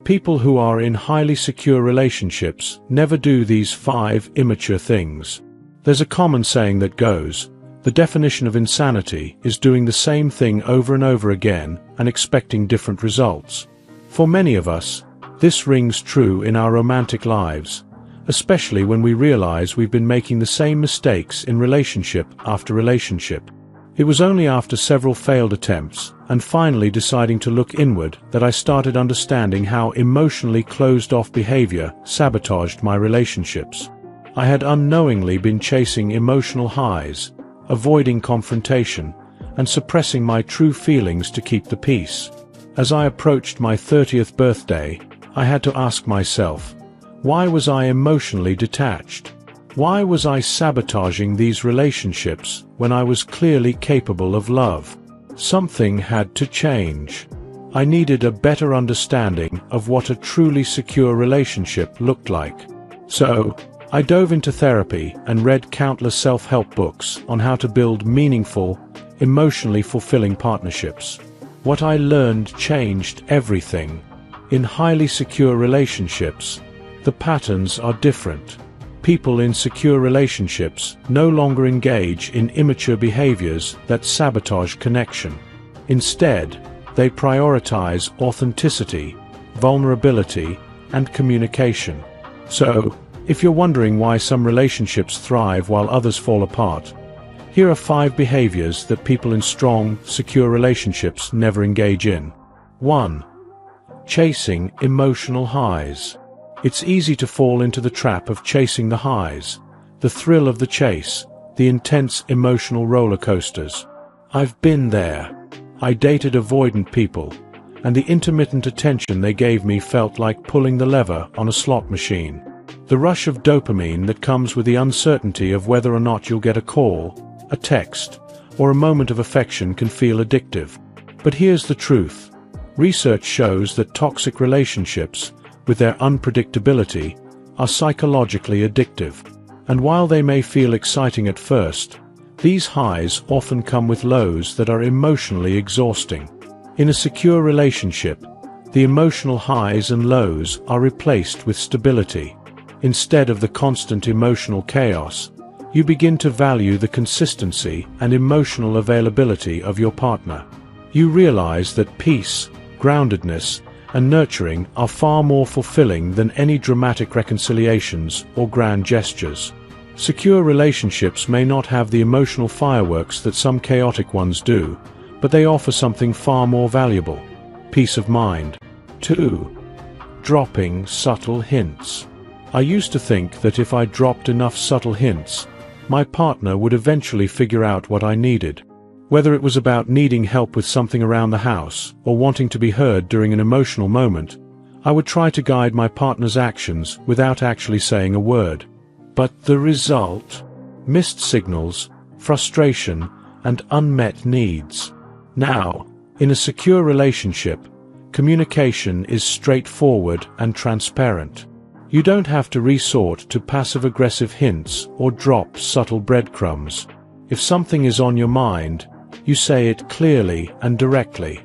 People who are in highly secure relationships never do these 5 immature things. There's a common saying that goes, the definition of insanity is doing the same thing over and over again and expecting different results. For many of us, this rings true in our romantic lives, especially when we realize we've been making the same mistakes in relationship after relationship. It was only after several failed attempts, and finally deciding to look inward, that I started understanding how emotionally closed-off behavior sabotaged my relationships. I had unknowingly been chasing emotional highs, avoiding confrontation, and suppressing my true feelings to keep the peace. As I approached my 30th birthday, I had to ask myself, why was I emotionally detached? Why was I sabotaging these relationships when I was clearly capable of love? Something had to change. I needed a better understanding of what a truly secure relationship looked like. So, I dove into therapy and read countless self-help books on how to build meaningful, emotionally fulfilling partnerships. What I learned changed everything. In highly secure relationships, the patterns are different. People in secure relationships no longer engage in immature behaviors that sabotage connection. Instead, they prioritize authenticity, vulnerability, and communication. So, if you're wondering why some relationships thrive while others fall apart, here are 5 behaviors that people in strong, secure relationships never engage in. 1. Chasing emotional highs. It's easy to fall into the trap of chasing the highs, the thrill of the chase, the intense emotional roller coasters. I've been there. I dated avoidant people, and the intermittent attention they gave me felt like pulling the lever on a slot machine. The rush of dopamine that comes with the uncertainty of whether or not you'll get a call, a text, or a moment of affection can feel addictive. But here's the truth. Research shows that toxic relationships, with their unpredictability, are psychologically addictive. And while they may feel exciting at first, these highs often come with lows that are emotionally exhausting. In a secure relationship, the emotional highs and lows are replaced with stability. Instead of the constant emotional chaos, you begin to value the consistency and emotional availability of your partner. You realize that peace, groundedness, and nurturing are far more fulfilling than any dramatic reconciliations or grand gestures. Secure relationships may not have the emotional fireworks that some chaotic ones do, but they offer something far more valuable: peace of mind. 2. Dropping subtle hints. I used to think that if I dropped enough subtle hints, my partner would eventually figure out what I needed. Whether it was about needing help with something around the house or wanting to be heard during an emotional moment, I would try to guide my partner's actions without actually saying a word. But the result? Missed signals, frustration, and unmet needs. Now, in a secure relationship, communication is straightforward and transparent. You don't have to resort to passive-aggressive hints or drop subtle breadcrumbs. If something is on your mind, you say it clearly and directly.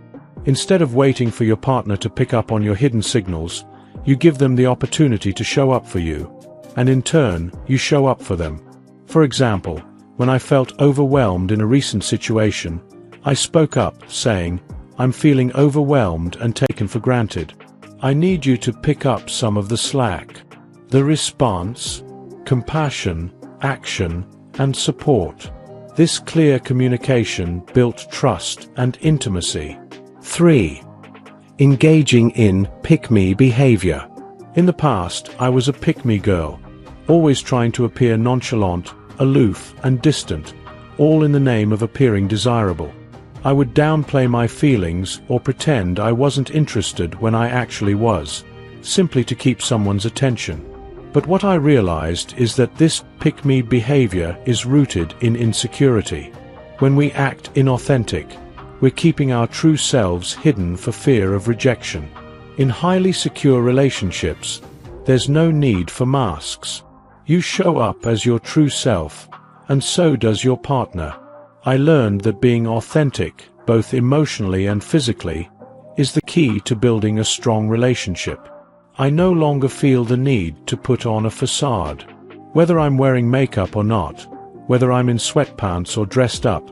Instead of waiting for your partner to pick up on your hidden signals, you give them the opportunity to show up for you, and in turn, you show up for them. For example, when I felt overwhelmed in a recent situation, I spoke up, saying, "I'm feeling overwhelmed and taken for granted. I need you to pick up some of the slack." The response? Compassion, action, and support. This clear communication built trust and intimacy. 3. Engaging in pick-me behavior. In the past, I was a pick-me girl, always trying to appear nonchalant, aloof, and distant, all in the name of appearing desirable. I would downplay my feelings or pretend I wasn't interested when I actually was, simply to keep someone's attention. But what I realized is that this pick-me behavior is rooted in insecurity. When we act inauthentic, we're keeping our true selves hidden for fear of rejection. In highly secure relationships, there's no need for masks. You show up as your true self, and so does your partner. I learned that being authentic, both emotionally and physically, is the key to building a strong relationship. I no longer feel the need to put on a facade. Whether I'm wearing makeup or not, whether I'm in sweatpants or dressed up,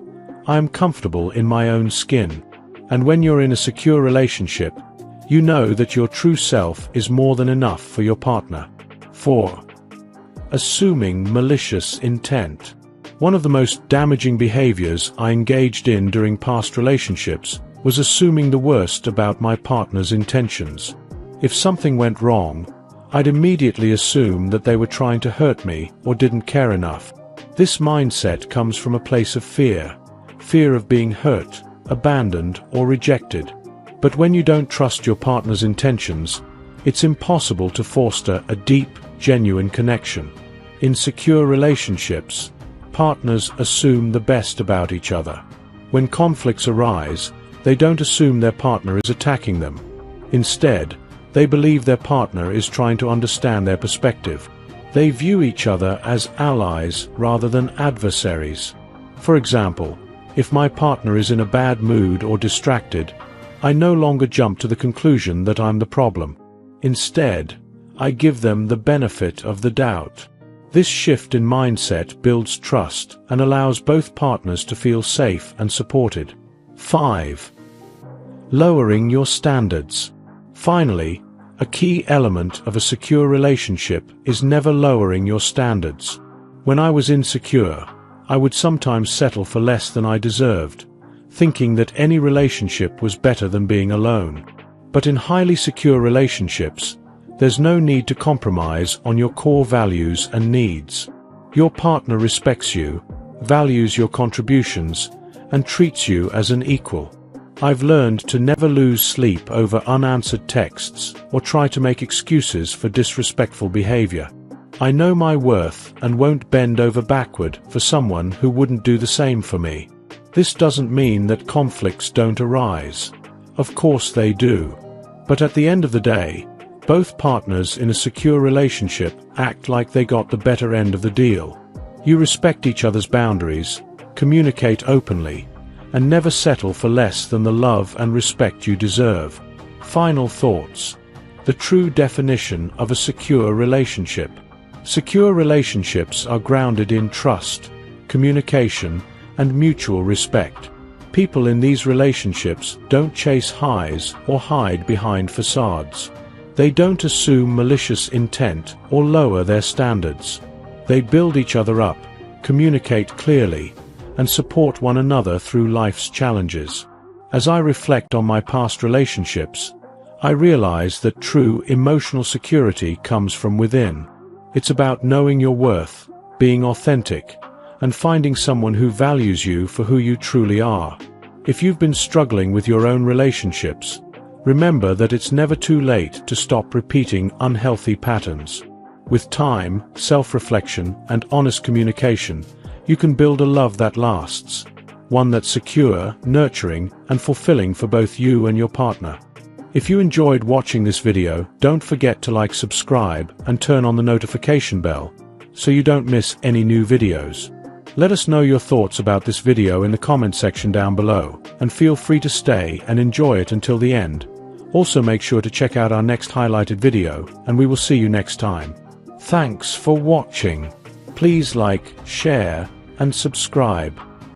I am comfortable in my own skin. And when you're in a secure relationship, you know that your true self is more than enough for your partner. 4. Assuming malicious intent. One of the most damaging behaviors I engaged in during past relationships was assuming the worst about my partner's intentions. If something went wrong, I'd immediately assume that they were trying to hurt me or didn't care enough. This mindset comes from a place of fear of being hurt, abandoned, or rejected. But when you don't trust your partner's intentions, it's impossible to foster a deep, genuine connection. In secure relationships, partners assume the best about each other. When conflicts arise, they don't assume their partner is attacking them. Instead, they believe their partner is trying to understand their perspective. They view each other as allies rather than adversaries. For example, if my partner is in a bad mood or distracted, I no longer jump to the conclusion that I'm the problem. Instead, I give them the benefit of the doubt. This shift in mindset builds trust and allows both partners to feel safe and supported. 5. Lowering your standards. Finally, a key element of a secure relationship is never lowering your standards. When I was insecure, I would sometimes settle for less than I deserved, thinking that any relationship was better than being alone. But in highly secure relationships, there's no need to compromise on your core values and needs. Your partner respects you, values your contributions, and treats you as an equal. I've learned to never lose sleep over unanswered texts or try to make excuses for disrespectful behavior. I know my worth and won't bend over backward for someone who wouldn't do the same for me. This doesn't mean that conflicts don't arise. Of course they do. But at the end of the day, both partners in a secure relationship act like they got the better end of the deal. You respect each other's boundaries, communicate openly, and never settle for less than the love and respect you deserve. Final thoughts. The true definition of a secure relationship. Secure relationships are grounded in trust, communication, and mutual respect. People in these relationships don't chase highs or hide behind facades. They don't assume malicious intent or lower their standards. They build each other up, communicate clearly, and support one another through life's challenges. As I reflect on my past relationships, I realize that true emotional security comes from within. It's about knowing your worth, being authentic, and finding someone who values you for who you truly are. If you've been struggling with your own relationships, remember that it's never too late to stop repeating unhealthy patterns. With time, self-reflection, and honest communication, you can build a love that lasts, one that's secure, nurturing, and fulfilling for both you and your partner. If you enjoyed watching this video, don't forget to like, subscribe, and turn on the notification bell, so you don't miss any new videos. Let us know your thoughts about this video in the comment section down below, and feel free to stay and enjoy it until the end. Also make sure to check out our next highlighted video, and we will see you next time. Thanks for watching. Please like, share, and subscribe.